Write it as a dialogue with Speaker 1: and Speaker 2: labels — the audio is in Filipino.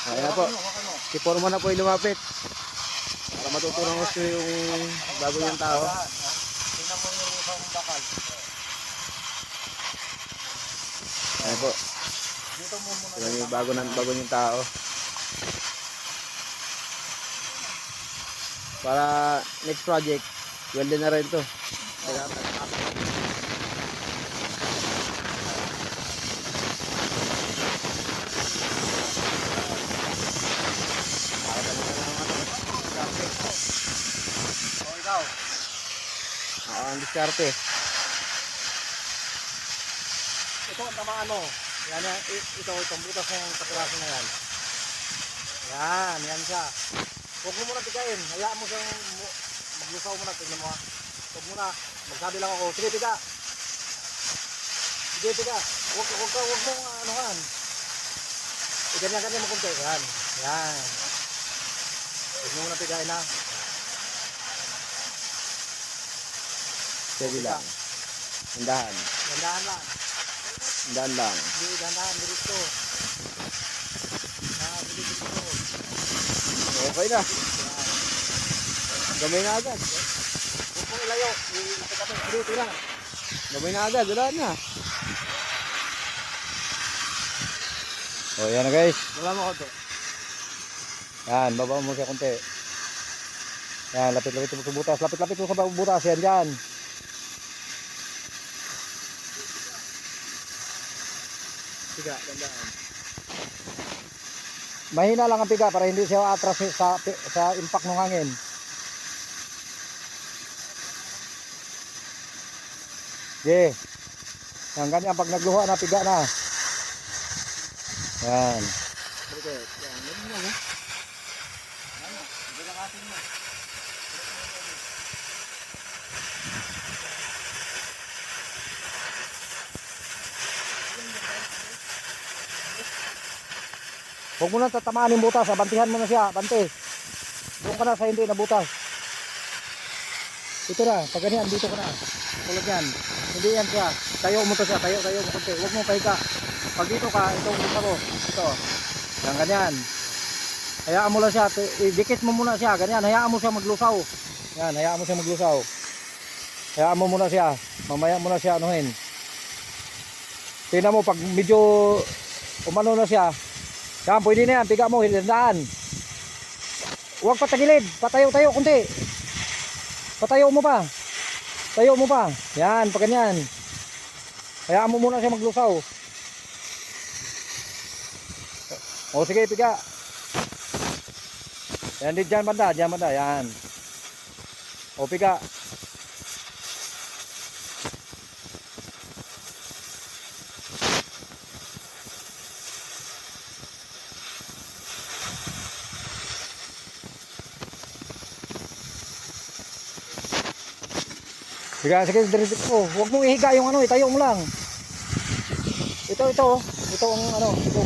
Speaker 1: Ayan po. Si Foreman na po yung lumapit. Para matutunan ko siya yung bago yung tao.
Speaker 2: Tingnan mo yung isang bakal.
Speaker 1: Ayan po.
Speaker 2: Dito mo muna.
Speaker 1: Ito yung bago yung tao. Para next project, welde na rin to.
Speaker 2: O ikaw.
Speaker 1: Ang diskarte.
Speaker 2: Ito ang tamaan mo. Yan yan. Itong butas ng kapiraso na yan. Yan siya. Huwag mo muna tigain. Hayaan mo siyang maglusaw muna. Tingnan mo ha. Huwag muna. Magsabi lang ako. Sige, tiga. Sige, tiga. Huwag mo anuhan. Ganyan mo kunti. Yan. Huwag mo muna tigain ha.
Speaker 1: Steady lang. Handahan.
Speaker 2: Gandahan lang.
Speaker 1: Handahan lang.
Speaker 2: Hindi, gandahan. Dirito. Dirito.
Speaker 1: Okay na. Gamay na agad.
Speaker 2: Huwag mong ilayo. Dirito lang.
Speaker 1: Gamay na agad. Wala na. O yan na guys.
Speaker 2: Wala mo konti.
Speaker 1: Yan. Baba mo siya konti. Yan. Lapit-lapit mo sa butas. Lapit-lapit mo sa butas. Yan dyan.
Speaker 2: Tiga. Gandahan.
Speaker 1: Mahina lang ang piga para hindi siya atras sa impact ng hangin. Okay. Yan ganyan pag nagluha na piga na. Yan.
Speaker 2: Berikut. Yan. Meron mo mo. Ano? Bilakatin mo.
Speaker 1: Huwag mo na tatamaan yung butas. Bantihan mo na siya. Bante. Doon ka na sa hindi na butas. Ito na. Pag ganyan, dito ka na. Tulad yan. Hindi yan siya. Tayo mo to siya. Tayo mo konti. Huwag mo pahiga. Pag dito ka, itong gusto ko. Ito. Yan ganyan. Hayaan mo lang siya. Dikit mo muna siya. Ganyan. Hayaan mo siya maglusaw. Yan. Hayaan mo siya maglusaw. Hayaan mo muna siya. Mamaya mo na siya anuhin. Tingnan mo pag medyo umano na siya. Yan, pwede na yan. Piga mo, hilandaan. Huwag patagilid. Patayo-tayo kunti. Patayo mo pa. Tayo mo pa. Yan, pag ganyan. Hayaan mo muna siya maglusaw. O sige, piga. Yan, dyan banda. Dyan banda. Yan. O, piga. Sige, diretso ko. Huwag mong ihiga yung ano, itayo mo lang. Ito ang ano, ito.